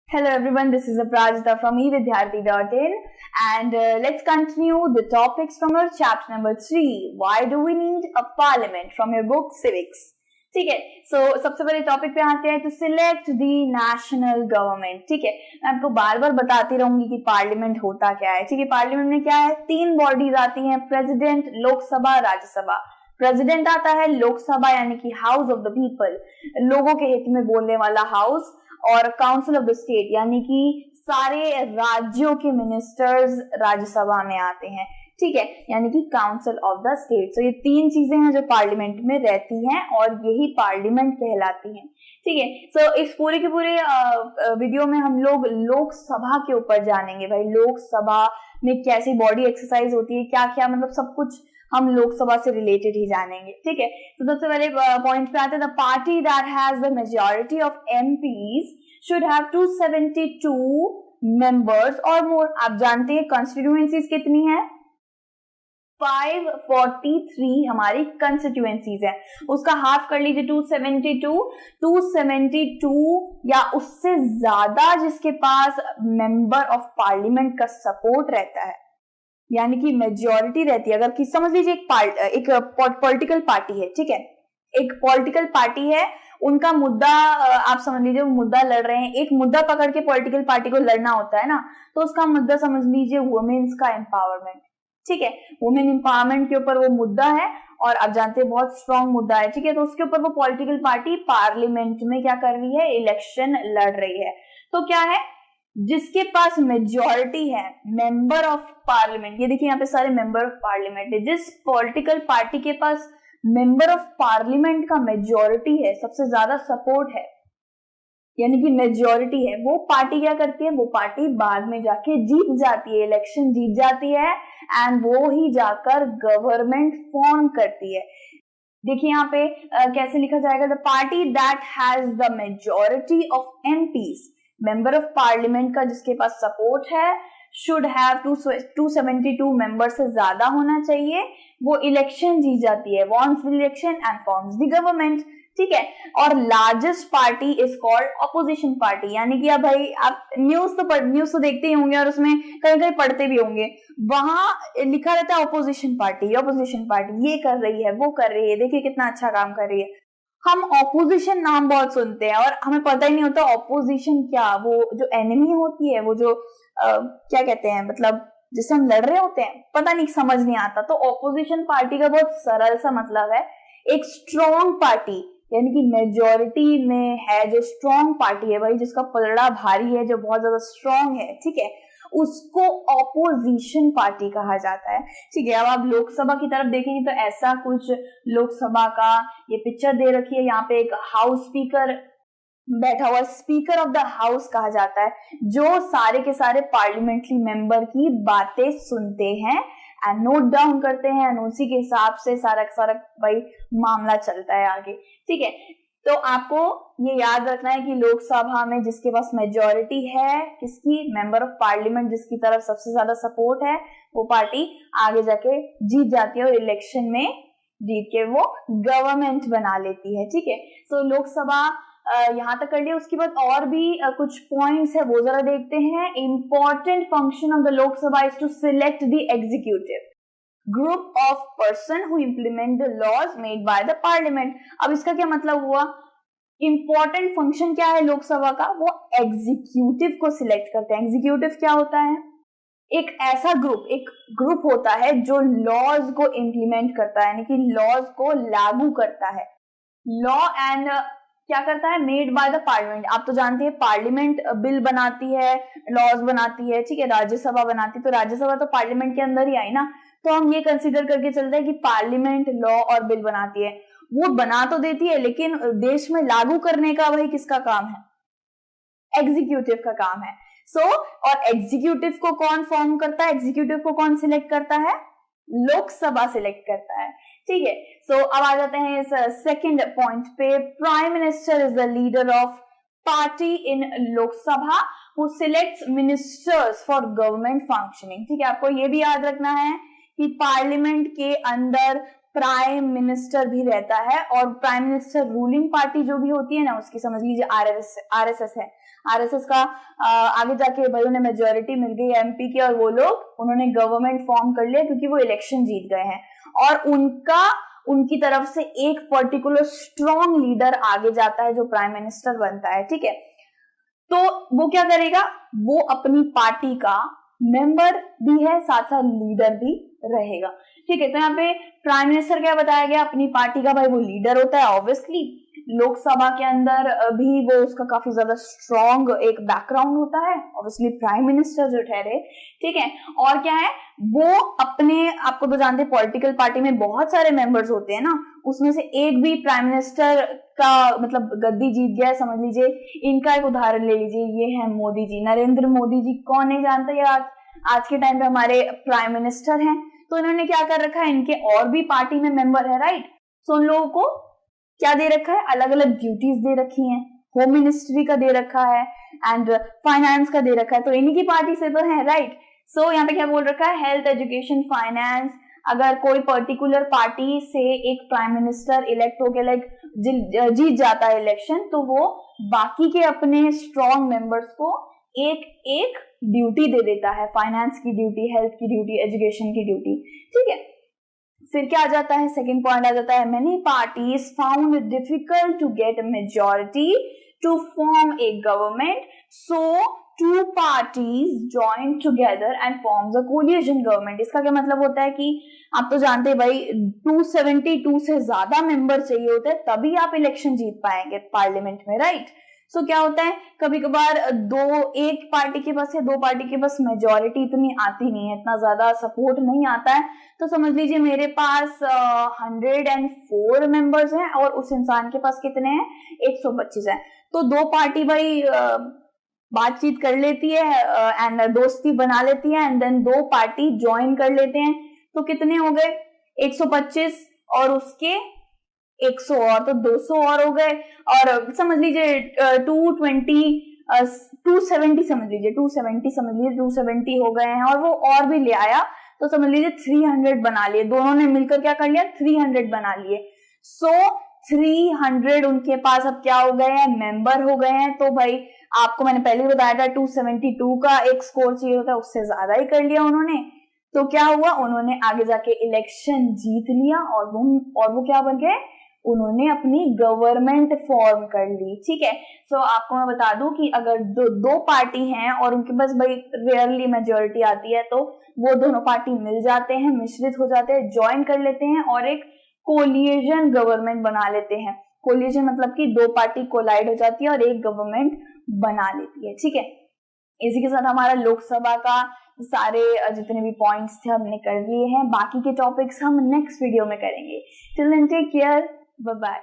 Hello everyone, this is Aprajita from evidyarthi.in and let's continue the topics from our chapter number 3. Why do we need a parliament from your book Civics? ठीक है, so सबसे पहले topic पे आते हैं, तो select the national government. ठीक है, मैं आपको बार बार बताती रहूंगी कि पार्लियामेंट होता क्या है. ठीक है, पार्लियामेंट में क्या है, 3 बॉडीज आती हैं, प्रेसिडेंट, लोकसभा, राज्यसभा. प्रेसिडेंट आता है लोकसभा यानी कि हाउस ऑफ द पीपल, लोगों के हित में बोलने वाला हाउस, और काउंसिल ऑफ द स्टेट यानी कि सारे राज्यों के मिनिस्टर्स राज्यसभा में आते हैं. ठीक है, यानी कि काउंसिल ऑफ द स्टेट. तो ये 3 चीजें हैं जो पार्लियामेंट में रहती हैं और यही पार्लियामेंट कहलाती हैं. ठीक है, सो इस पूरे के पूरे वीडियो में हम लोग लोकसभा के ऊपर जानेंगे. भाई लोकसभा में कैसी बॉडी एक्सरसाइज होती है, क्या क्या, मतलब सब कुछ हम लोकसभा से रिलेटेड ही जानेंगे. ठीक है, तो सबसे पहले पॉइंट पे आते हैं, the party that has the majority of MPs should have 272 members और मोर. आप जानते हैं कॉन्स्टिट्यूएंसीज कितनी है, 543 हमारी कंस्टिट्यूएंसीज है. उसका हाफ कर लीजिए 272 या उससे ज्यादा जिसके पास मेंबर ऑफ पार्लियामेंट का सपोर्ट रहता है, यानी कि मेजॉरिटी रहती है. अगर कि समझ लीजिए एक पॉलिटिकल पार्टी है. ठीक है, एक पॉलिटिकल पार्टी है, उनका मुद्दा आप समझ लीजिए मुद्दा लड़ रहे हैं. एक मुद्दा पकड़ के पॉलिटिकल पार्टी को लड़ना होता है ना, तो उसका मुद्दा समझ लीजिए वुमेन्स का एम्पावरमेंट. ठीक है, वुमेन एम्पावरमेंट के ऊपर वो मुद्दा है और आप जानते हैं बहुत स्ट्रॉन्ग मुद्दा है. ठीक है, तो उसके ऊपर वो पॉलिटिकल पार्टी पार्लियामेंट में क्या कर रही है, इलेक्शन लड़ रही है. तो क्या है, जिसके पास मेजॉरिटी है मेंबर ऑफ पार्लियामेंट, ये देखिए यहाँ पे सारे मेंबर ऑफ पार्लियामेंट है. जिस पॉलिटिकल पार्टी के पास मेंबर ऑफ पार्लियामेंट का मेजॉरिटी है, सबसे ज्यादा सपोर्ट है, यानी कि मेजॉरिटी है, वो पार्टी क्या करती है, वो पार्टी बाद में जाके जीत जाती है, इलेक्शन जीत जाती है एंड वो ही जाकर गवर्नमेंट फॉर्म करती है. देखिए यहाँ पे कैसे लिखा जाएगा, the party that has the majority of MPs, member of parliament का जिसके पास सपोर्ट है, शुड हैव 272 मेंबर से ज्यादा होना चाहिए, वो इलेक्शन जीत जाती है, wins the election and forms the government. ठीक है, और largest party is called opposition party, यानी कि अब भाई आप न्यूज तो देखते ही होंगे और उसमें कहीं कहीं पढ़ते भी होंगे, वहां लिखा रहता है ऑपोजिशन पार्टी ये कर रही है, वो कर रही है, देखिए कितना अच्छा काम कर रही है. हम ऑपोजिशन नाम बहुत सुनते हैं और हमें पता ही नहीं होता ऑपोजिशन क्या, वो जो एनिमी होती है, वो जो क्या कहते हैं, मतलब जिससे हम लड़ रहे होते हैं, पता नहीं, समझ नहीं आता. तो ऑपोजिशन पार्टी का बहुत सरल सा मतलब है एक स्ट्रॉन्ग पार्टी, यानी कि मेजॉरिटी में है जो स्ट्रॉन्ग पार्टी है, भाई जिसका पलड़ा भारी है, जो बहुत ज्यादा स्ट्रॉन्ग है. ठीक है, उसको ऑपोजिशन पार्टी कहा जाता है. ठीक है, अब आप लोकसभा की तरफ देखेंगे तो ऐसा कुछ लोकसभा का ये पिक्चर दे रखी है. यहाँ पे एक हाउस स्पीकर बैठा हुआ, स्पीकर ऑफ द हाउस कहा जाता है, जो सारे के सारे पार्लियामेंट्री मेंबर की बातें सुनते हैं एंड नोट डाउन करते हैं एंड उसी के हिसाब से सारा सारा भाई मामला चलता है आगे. ठीक है, तो आपको ये याद रखना है कि लोकसभा में जिसके पास मेजॉरिटी है, किसकी, मेंबर ऑफ पार्लियामेंट जिसकी तरफ सबसे ज्यादा सपोर्ट है, वो पार्टी आगे जाके जीत जाती है और इलेक्शन में जीत के वो गवर्नमेंट बना लेती है. ठीक है, सो लोकसभा यहाँ तक कर लिया. उसके बाद और भी कुछ पॉइंट्स है, वो जरा देखते हैं. Important function of the Lok Sabha is to select the executive group of person who implement the laws made by the parliament. अब इसका क्या मतलब हुआ, इंपॉर्टेंट फंक्शन क्या है लोकसभा का, वो एग्जीक्यूटिव को सिलेक्ट करते हैं. एग्जीक्यूटिव क्या होता है, एक ऐसा ग्रुप होता है जो लॉज को इम्प्लीमेंट करता है, यानी कि लॉज को लागू करता है. लॉ एंड क्या करता है, मेड बाय द पार्लियामेंट. आप तो जानते हैं पार्लियामेंट बिल बनाती है, लॉज बनाती है. ठीक है, राज्यसभा बनाती है, तो राज्यसभा तो पार्लियामेंट के अंदर ही आई ना, तो हम ये कंसीडर करके चलते हैं कि पार्लियामेंट लॉ और बिल बनाती है. वो बना तो देती है लेकिन देश में लागू करने का वही किसका काम है, एग्जीक्यूटिव का काम है. और एग्जीक्यूटिव को कौन फॉर्म करता है, एग्जीक्यूटिव को कौन सिलेक्ट करता है, लोकसभा सिलेक्ट करता है. ठीक है, सो अब आ जाते हैं इस सेकंड पॉइंट पे. Prime minister is the leader of party in Lok Sabha who selects ministers for government functioning. ठीक है, आपको ये भी याद रखना है कि पार्लियामेंट के अंदर प्राइम मिनिस्टर भी रहता है और प्राइम मिनिस्टर रूलिंग पार्टी जो भी होती है ना, उसकी समझ लीजिए आरएसएस है. आरएसएस का आगे जाके भाई उन्हें मेजोरिटी मिल गई एमपी की और वो लोग उन्होंने गवर्नमेंट फॉर्म कर लिया क्योंकि वो इलेक्शन जीत गए हैं और उनकी तरफ से एक पर्टिकुलर स्ट्रॉन्ग लीडर आगे जाता है जो प्राइम मिनिस्टर बनता है, ठीक है। तो वो क्या करेगा, वो अपनी पार्टी का मेंबर भी है, साथ साथ लीडर भी रहेगा, ठीक है। तो यहाँ पे प्राइम मिनिस्टर क्या बताया गया, अपनी पार्टी का भाई वो लीडर होता है ऑब्वियसली। लोकसभा के अंदर भी वो उसका काफी ज्यादा स्ट्रॉन्ग एक बैकग्राउंड होता है ऑब्वियसली, प्राइम मिनिस्टर जो ठहरे, ठीक है। और क्या है, वो अपने, आपको तो जानते हैं पॉलिटिकल पार्टी में बहुत सारे मेंबर्स होते हैं ना, उसमें से एक भी प्राइम मिनिस्टर का मतलब गद्दी जीत गया है, समझ लीजिए। इनका एक उदाहरण ले लीजिए, ये है मोदी जी, नरेंद्र मोदी जी, कौन नहीं जानता, ये आज के टाइम पे हमारे प्राइम मिनिस्टर हैं। तो इन्होंने क्या कर रखा है, इनके और भी पार्टी में मेंबर है, राइट। सो उन लोगों को क्या दे रखा है, अलग अलग ड्यूटीज दे रखी हैं, होम मिनिस्ट्री का दे रखा है एंड फाइनेंस का दे रखा है, तो इन्हीं की पार्टी से तो है, राइट। सो यहाँ पे क्या बोल रखा है, हेल्थ, एजुकेशन, फाइनेंस। अगर कोई पर्टिकुलर पार्टी से एक प्राइम मिनिस्टर इलेक्ट होकर लाइक जीत जाता है इलेक्शन, तो वो बाकी के अपने स्ट्रॉन्ग मेंबर्स को एक एक ड्यूटी दे देता है, फाइनेंस की ड्यूटी, हेल्थ की ड्यूटी, एजुकेशन की ड्यूटी, ठीक है। फिर क्या आ जाता है, सेकंड पॉइंट आ जाता है, many parties found difficult to get majority to form a government, so two parties join together and forms a coalition government. इसका क्या मतलब होता है कि आप तो जानते हैं भाई 272 से ज्यादा मेंबर चाहिए होते हैं तभी आप इलेक्शन जीत पाएंगे पार्लियामेंट में, राइट। सो क्या होता है, कभी कभार एक पार्टी के पास या दो पार्टी के पास मेजोरिटी इतनी आती नहीं है, इतना ज्यादा सपोर्ट नहीं आता है। तो समझ लीजिए मेरे पास 104 मेंबर्स हैं और उस इंसान के पास कितने हैं, 125 है। तो दो पार्टी भाई बातचीत कर लेती है एंड दोस्ती बना लेती है एंड देन दो पार्टी ज्वाइन कर लेते हैं, तो कितने हो गए, 125 और उसके 100 और, तो 200 और हो गए। और समझ लीजिए 270 समझ लीजिए 270 हो गए हैं और वो और भी ले आया, तो समझ लीजिए 300 बना लिए, दोनों ने मिलकर क्या कर लिया, 300 बना लिए। सो 300 उनके पास अब क्या हो गए हैं, मेंबर हो गए हैं। तो भाई आपको मैंने पहले ही बताया था 272 का एक स्कोर चाहिए होता है, उससे ज्यादा ही कर लिया उन्होंने। तो क्या हुआ, उन्होंने आगे जाके इलेक्शन जीत लिया और वो क्या बन गए, उन्होंने अपनी गवर्नमेंट फॉर्म कर ली, ठीक है। सो आपको मैं बता दूं कि अगर दो पार्टी हैं और उनके पास भाई रेयरली मेजोरिटी आती है, तो वो दोनों पार्टी मिल जाते हैं, मिश्रित हो जाते हैं, ज्वाइन कर लेते हैं और एक कोलिशन गवर्नमेंट बना लेते हैं। कोलिशन मतलब कि दो पार्टी कोलाइड हो जाती है और एक गवर्नमेंट बना लेती है, ठीक है। इसी के साथ हमारा लोकसभा का सारे जितने भी पॉइंट्स थे हमने कर लिए हैं, बाकी के टॉपिक्स हम नेक्स्ट वीडियो में करेंगे। Till then take care, bye bye.